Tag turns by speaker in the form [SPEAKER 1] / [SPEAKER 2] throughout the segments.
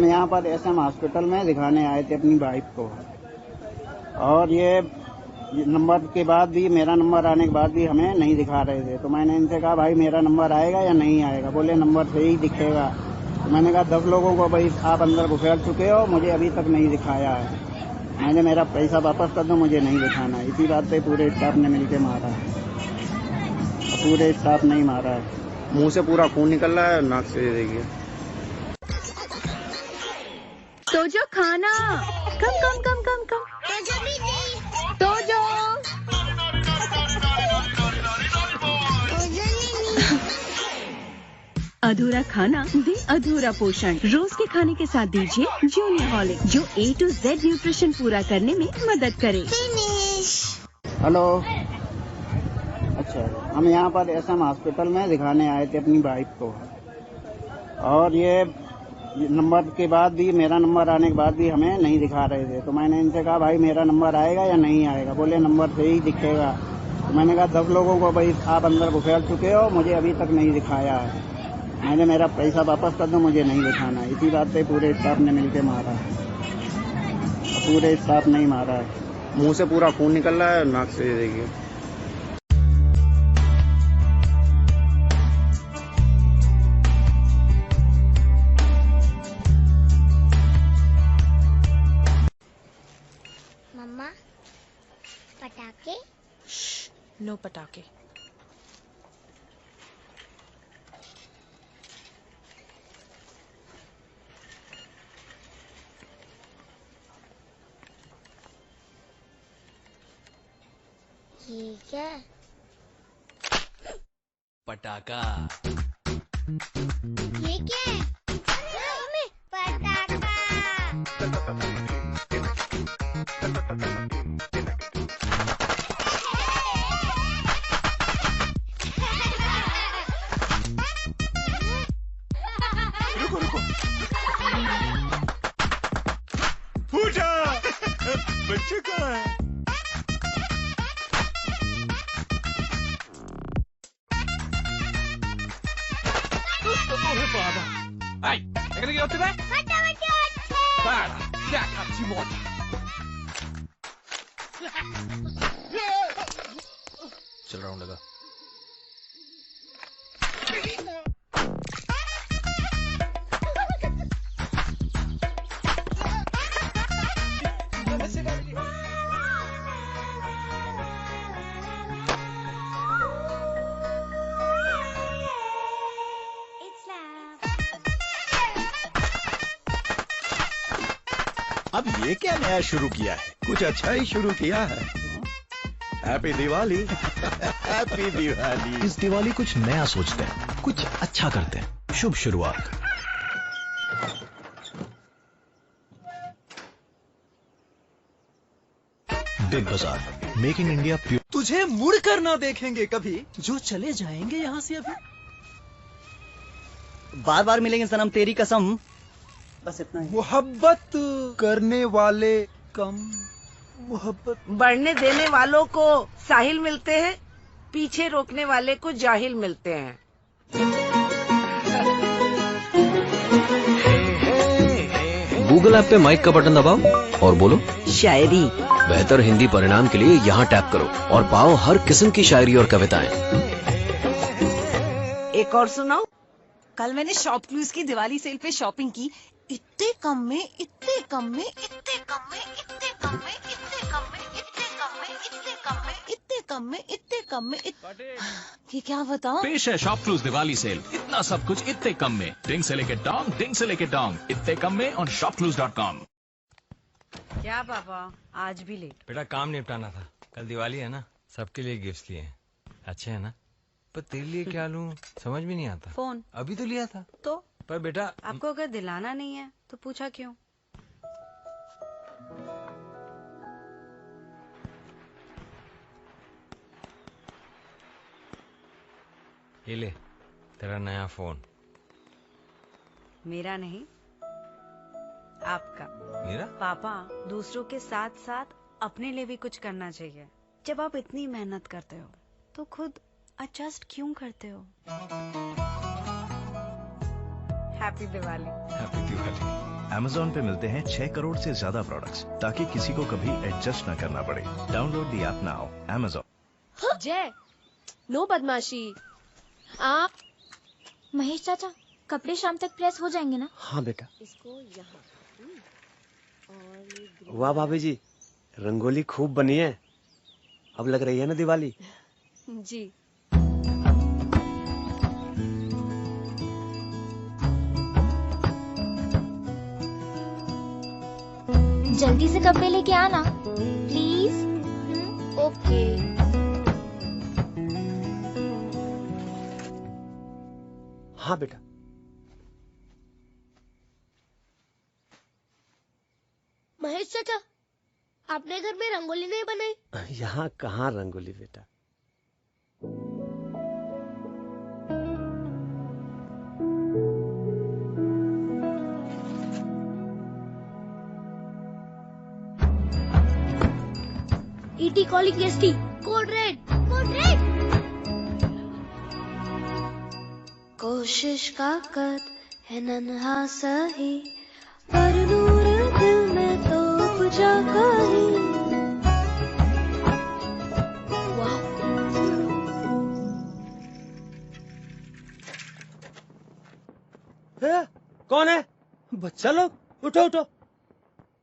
[SPEAKER 1] हम यहाँ पर SM हॉस्पिटल में दिखाने आए थे अपनी वाइफ को, और ये नंबर के बाद भी, मेरा नंबर आने के बाद भी हमें नहीं दिखा रहे थे। तो मैंने इनसे कहा भाई मेरा नंबर आएगा या नहीं आएगा? बोले नंबर से ही दिखेगा। तो मैंने कहा 10 लोगों को भाई आप अंदर घुसेड़ चुके हो, मुझे अभी तक नहीं दिखाया है। मैंने मेरा पैसा वापस कर दो, मुझे नहीं दिखाना। इसी बात पे पूरे स्टाफ ने मिलकर मारा है। पूरे स्टाफ नहीं मारा है।
[SPEAKER 2] मुंह से पूरा खून निकल रहा है, नाक से देखिए।
[SPEAKER 3] तो जो खाना कम कम कम कम कम तो जो अधूरा खाना दे अधूरा पोषण। रोज के खाने के साथ दीजिए जूनियर हॉर्लिक्स, जो A to Z न्यूट्रिशन पूरा करने में मदद करे।
[SPEAKER 1] हेलो, अच्छा, हम यहाँ पर SM हॉस्पिटल में दिखाने आए थे अपनी वाइफ को, और ये नंबर के बाद भी, मेरा नंबर आने के बाद भी हमें नहीं दिखा रहे थे। तो मैंने इनसे कहा भाई मेरा नंबर आएगा या नहीं आएगा? बोले नंबर से ही दिखेगा। तो मैंने कहा 10 लोगों को भाई आप अंदर घुसेड़ चुके हो, मुझे अभी तक नहीं दिखाया है। मैंने मेरा पैसा वापस कर दो, मुझे नहीं दिखाना। इसी बात पे पूरे स्टाफ ने मिलकर मारा है। पूरे स्टाफ नहीं मारा है।
[SPEAKER 2] मुंह से पूरा खून निकल रहा है, नाक से देखिए।
[SPEAKER 4] मम्मा, पटाखे?
[SPEAKER 5] नो पटाखे।
[SPEAKER 4] ठीक है।
[SPEAKER 6] पटाखा।
[SPEAKER 4] ये क्या है? मम्मी, पटाखा।
[SPEAKER 6] रुको रुको, पूजा बच्चे कहाँ है? Ai, eccoli che lo te dai? Para, ya cazzi morti. चल रहा हूँ लगा।
[SPEAKER 7] अब ये क्या नया शुरू किया है? कुछ अच्छा ही शुरू किया है। हैप्पी दिवाली। हैप्पी दिवाली।
[SPEAKER 8] इस दिवाली कुछ नया सोचते हैं, कुछ अच्छा करते हैं। शुभ शुरुआत। बिग बाजार, मेकिंग इंडिया प्योर।
[SPEAKER 9] तुझे मुड़ कर ना देखेंगे कभी, जो चले जाएंगे यहाँ से अभी।
[SPEAKER 10] बार बार मिलेंगे सनम, तेरी कसम। बस इतना ही।
[SPEAKER 9] मोहब्बत करने वाले कम, मोहब्बत
[SPEAKER 11] बढ़ने देने वालों को साहिल मिलते हैं, पीछे रोकने वाले को जाहिल मिलते हैं।
[SPEAKER 12] गूगल ऐप पे माइक का बटन दबाओ और बोलो
[SPEAKER 11] शायरी।
[SPEAKER 12] बेहतर हिंदी परिणाम के लिए यहाँ टैप करो और पाओ हर किस्म की शायरी और कविताएं।
[SPEAKER 11] एक और सुनाओ।
[SPEAKER 5] कल मैंने शॉपक्लूज की दिवाली सेल पे शॉपिंग की, इतने कम में, इतने कम में, इतने कम में, इतने कम में, इतने कम में, इतने कम में, इतने कम में, इतने कम में, इतने कम में, ये क्या बताऊं?
[SPEAKER 6] पेश है शॉपक्लूज दिवाली सेल, इतना सब कुछ इतने कम में। डिंग से लेके डोंग, डिंग से लेके डोंग, इतने कम में on shopclues.com।
[SPEAKER 11] क्या पापा, आज भी लेट?
[SPEAKER 13] बेटा काम निपटाना था, कल दिवाली है ना, सबके लिए गिफ्ट लिए हैं। अच्छे है ना? पर तेरे लिए क्या लूं समझ में नहीं आता।
[SPEAKER 11] फोन
[SPEAKER 13] अभी तो लिया था।
[SPEAKER 11] तो
[SPEAKER 13] पर बेटा
[SPEAKER 11] आपको अगर दिलाना नहीं है तो पूछा क्यों?
[SPEAKER 13] ये ले तेरा नया फोन।
[SPEAKER 11] मेरा नहीं, आपका।
[SPEAKER 13] मेरा?
[SPEAKER 11] पापा, दूसरों के साथ साथ अपने लिए भी कुछ करना चाहिए। जब आप इतनी मेहनत करते हो तो खुद एडजस्ट क्यों करते हो? Happy Diwali.
[SPEAKER 13] Happy Diwali.
[SPEAKER 8] Amazon पे मिलते हैं 6 करोड़ से ज्यादा प्रोडक्ट्स ताकि किसी को कभी एडजस्ट न करना पड़े। Download the app now. Amazon।
[SPEAKER 14] जय, नो बदमाशी। आप
[SPEAKER 15] महेश चाचा, कपड़े शाम तक प्रेस हो जाएंगे ना?
[SPEAKER 16] हाँ बेटा।
[SPEAKER 14] इसको यहाँ और
[SPEAKER 16] वाह भाभी जी, रंगोली खूब बनी है। अब लग रही है ना दिवाली?
[SPEAKER 14] जी।
[SPEAKER 15] जल्दी से कपड़े लेके आना प्लीज।
[SPEAKER 14] ओके।
[SPEAKER 16] हाँ बेटा।
[SPEAKER 14] महेश चाचा, आपने घर में रंगोली नहीं बनाई?
[SPEAKER 16] यहाँ कहाँ रंगोली बेटा।
[SPEAKER 14] ET calling ST, code red, code red.
[SPEAKER 17] कोशिश का कद है नन्हा सही, पर नूर दिल में तो उपजा कहीं।
[SPEAKER 16] कौन है? बच्चा लोग, उठो उठो।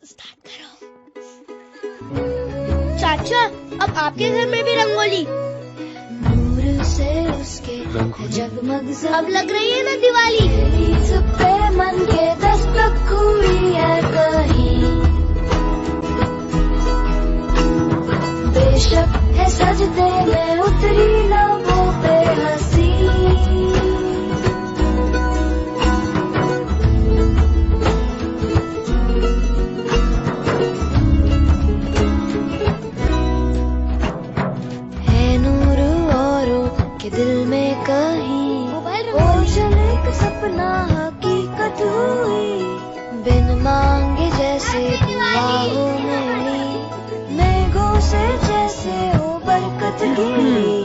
[SPEAKER 14] स्टार्ट करो। चाचा, अब आपके घर में भी रंगोली।
[SPEAKER 17] नूर से उसके जगमग
[SPEAKER 14] अब लग रही है ना दिवाली।
[SPEAKER 17] सब पे मन के दस्तक हुई है कहीं, बेशक है सजदे में उतरी लबों पे हंसी। दिल में कहीं ओझल एक सपना हकीकत हुई, बिन मांगे जैसे दुआओं में ली, मेघों से जैसे हो बरकत गिरी।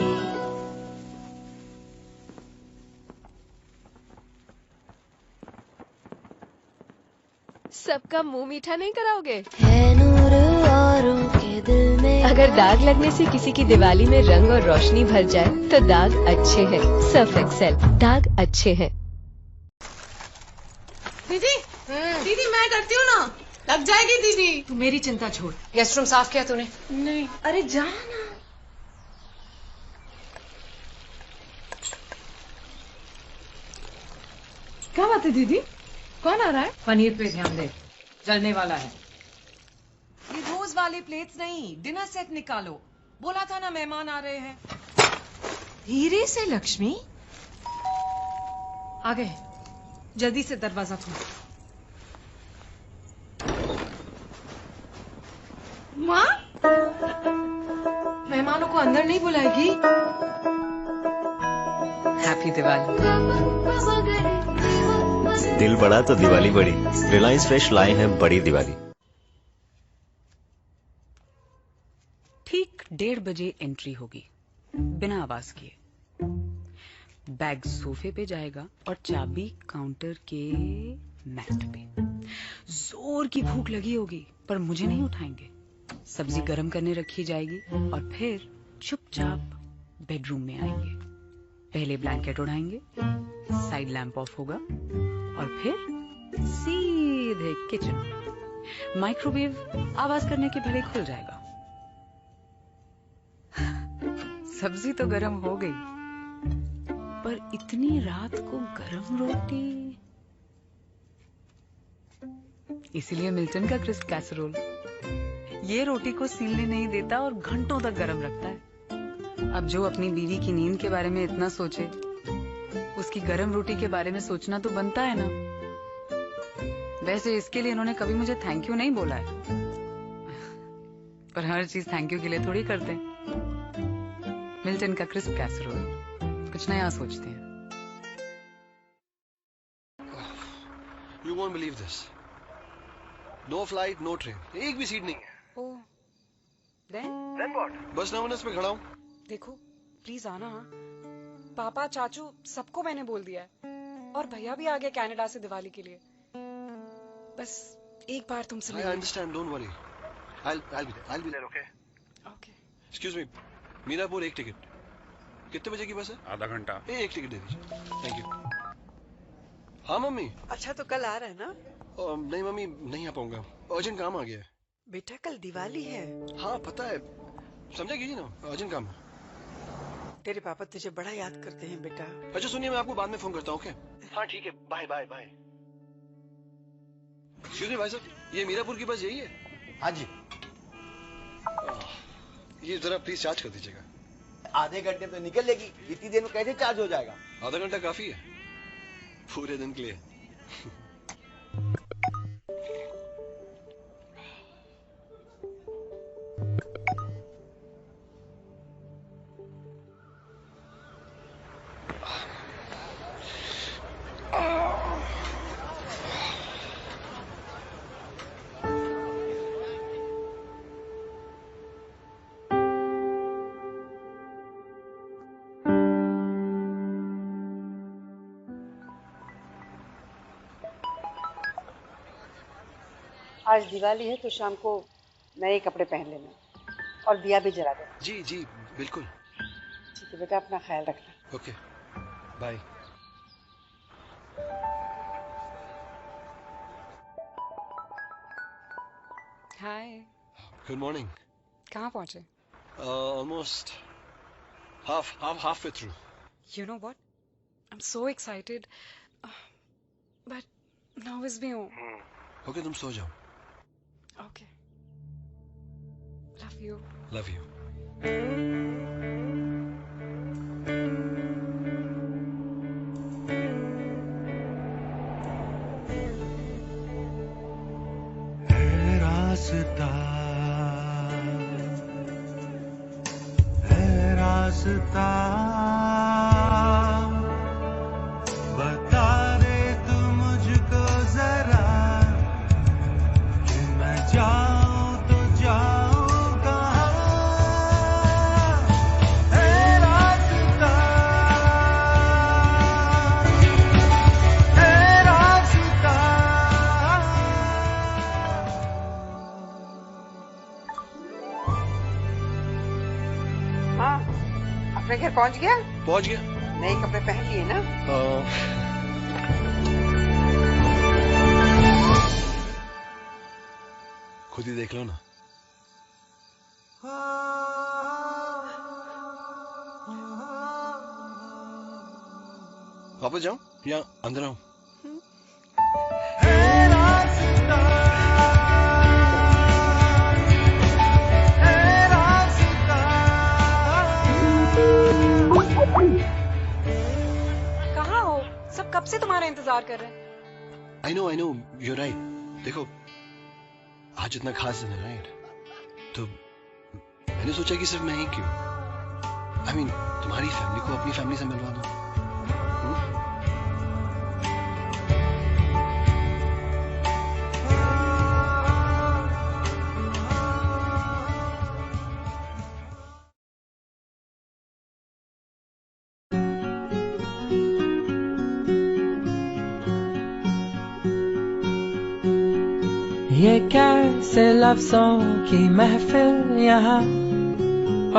[SPEAKER 14] सबका मुंह मीठा नहीं कराओगे?
[SPEAKER 17] है नूर औरों के दिल में।
[SPEAKER 18] अगर दाग लगने से किसी की दिवाली में रंग और रोशनी भर जाए तो दाग अच्छे हैं। सर्फ एक्सेल, दाग अच्छे हैं।
[SPEAKER 5] दीदी, दीदी मैं करती हूँ ना, लग जाएगी दीदी। तू मेरी चिंता छोड़। गेस्ट रूम साफ किया तूने? नहीं। अरे जा ना। क्या बात है दीदी? कौन आ रहा है?
[SPEAKER 19] पनीर पे ध्यान दे, जलने वाला है।
[SPEAKER 5] ये रोज वाले प्लेट्स नहीं, डिनर सेट निकालो। बोला था ना मेहमान आ रहे हैं। धीरे से लक्ष्मी। आ गए, जल्दी से दरवाजा खोल। माँ, मेहमानों को अंदर नहीं बुलाएगी?
[SPEAKER 19] हैप्पी दिवाली।
[SPEAKER 20] दिल बड़ा तो दिवाली बड़ी। रिलायंस फ्रेश लाए हैं बड़ी दिवाली।
[SPEAKER 19] ठीक 1:30 बजे एंट्री होगी, बिना आवाज किए। बैग सोफे पे जाएगा और चाबी काउंटर के मैट पे। जोर की भूख लगी होगी पर मुझे नहीं उठाएंगे। सब्जी गरम करने रखी जाएगी और फिर चुपचाप बेडरूम में आएंगे। पहले ब्लैंकेट उड़ाएंगे, साइड लैंप ऑफ होगा और फिर सीधे किचन। माइक्रोवेव आवाज करने के भले खुल जाएगा। सब्जी तो गरम हो गई, पर इतनी रात को गरम रोटी, इसीलिए मिल्टन का क्रिस्प कैसरोल। ये रोटी को सीलने नहीं देता और घंटों तक गरम रखता है। अब जो अपनी बीवी की नींद के बारे में इतना सोचे, उसकी गरम रोटी के बारे में सोचना तो बनता है ना। वैसे इसके लिए इन्होंने कभी मुझे थैंक यू नहीं बोला है, पर हर चीज थैंक यू के लिए थोड़ी करते हैं। मिल्टन का क्रिस्प कैसरोल, कुछ नया सोचते हैं।
[SPEAKER 21] You won't believe this. No flight, no train. एक भी सीट नहीं है।
[SPEAKER 19] Oh, then
[SPEAKER 21] what? Bus terminus पे खड़ा हूँ।
[SPEAKER 19] देखो, प्लीज आना। पापा, चाचू, सबको मैंने बोल दिया है। और भैया भी आ गए कनाडा से दिवाली के लिए। बस एक बार तुमसे
[SPEAKER 21] I understand, don't worry. I'll be there, okay?
[SPEAKER 19] Okay.
[SPEAKER 21] Excuse me, Mirapur एक टिकट. कितने बजे की बस है?
[SPEAKER 2] आधा घंटा.
[SPEAKER 21] एक टिकट दे दीजिए. Thank you. हाँ मम्मी.
[SPEAKER 3] अच्छा तो कल आ रहा है ना?
[SPEAKER 21] नहीं मम्मी, नहीं आ पाऊंगा. अर्जेंट काम आ गया है.
[SPEAKER 3] बेटा कल दिवाली है.
[SPEAKER 21] हाँ पता है, समझा कीजिए ना, अर्जेंट काम है.
[SPEAKER 3] तेरे पापा तुझे बड़ा याद करते हैं बेटा.
[SPEAKER 21] अच्छा सुनिए, मैं आपको बाद में फोन करता हूँ, ओके? हाँ ठीक है, bye bye bye. Excuse me भाई साहब, ये मीरापुर की बस यही है?
[SPEAKER 22] हाँ जी.
[SPEAKER 21] ये जरा प्लीज चार्ज कर दीजिएगा.
[SPEAKER 22] आधे घंटे तो निकल लेगी, इतनी देर में कैसे चार्ज हो जाएगा?
[SPEAKER 21] आधा घंटा काफी है पूरे दिन के लिए.
[SPEAKER 3] आज दिवाली है तो शाम को नए कपड़े पहन लेना और दिया भी जला देना.
[SPEAKER 21] जी जी बिल्कुल.
[SPEAKER 3] ठीक है बेटा, अपना ख्याल रखना.
[SPEAKER 21] Okay bye.
[SPEAKER 19] Hi.
[SPEAKER 21] Good morning.
[SPEAKER 19] कहाँ पहुँचे?
[SPEAKER 21] Almost half way through.
[SPEAKER 19] You know what? I'm so excited, but nervous भी हूँ.
[SPEAKER 21] ओके तुम सो जाओ.
[SPEAKER 19] Okay. Love you.
[SPEAKER 21] Love you.
[SPEAKER 23] है रास्ता बता दे तू मुझको जरा कि मैं जाऊं तो जाऊं कहाँ. है रास्ता
[SPEAKER 3] हाँ, अपने घर पहुँच गया?
[SPEAKER 21] पहुँच गया.
[SPEAKER 3] नए कपड़े पहन लिए ना?
[SPEAKER 21] खुद ही देख लो ना. वापस जाऊं या अंदर आऊं?
[SPEAKER 19] कहाँ हो? सब कब से तुम्हारा इंतजार कर रहे हैं.
[SPEAKER 21] I know, you're right. देखो, आज इतना खास दिन है, राइट? तो मैंने सोचा कि सिर्फ मैं ही क्यों, I mean, तुम्हारी फैमिली को अपनी फैमिली से मिलवा दो.
[SPEAKER 24] ये कैसे लफ्जों की महफिल यहाँ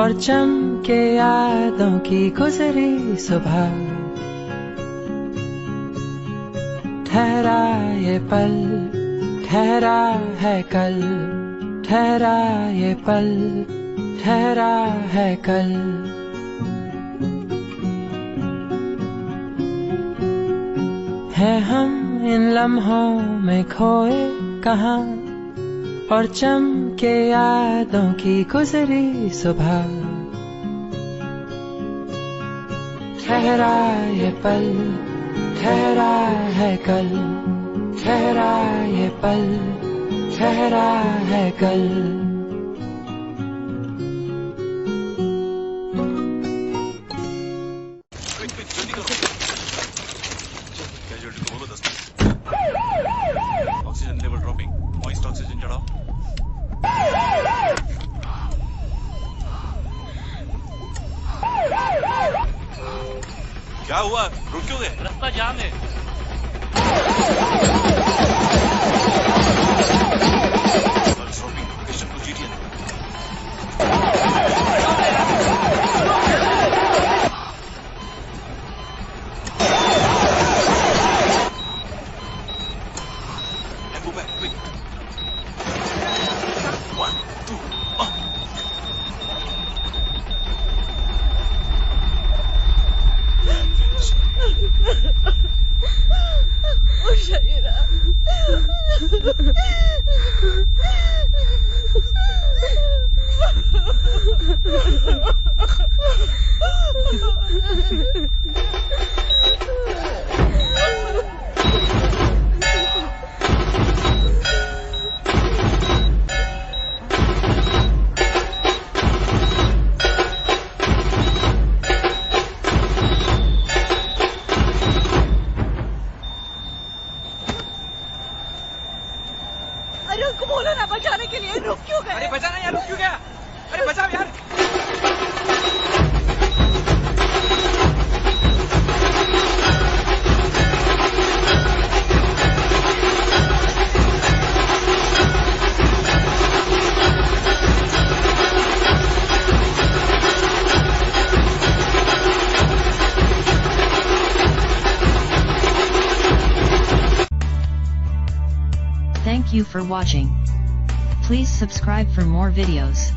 [SPEAKER 24] और चमके यादों की गुजरी सुबह. ठहरा ये पल, ठहरा है कल, ठहरा ये पल, ठहरा है कल. है हम इन लम्हों में खोए कहाँ और चमके यादों की गुजरी सुबह. ठहरा ये पल, ठहरा है कल, ठहरा ये पल, ठहरा है कल.
[SPEAKER 8] Oxygen level dropping, moist oxygen चढ़ाओ. क्या हुआ, रुक क्यों गए? रास्ता जाम है.
[SPEAKER 5] अरे उनको बोलो ना बचाने के लिए, रुक क्यों गए?
[SPEAKER 13] अरे बचाना यार, रुक क्यों गया? अरे बचाओ यार।
[SPEAKER 1] Thank you for watching. Please subscribe for more videos.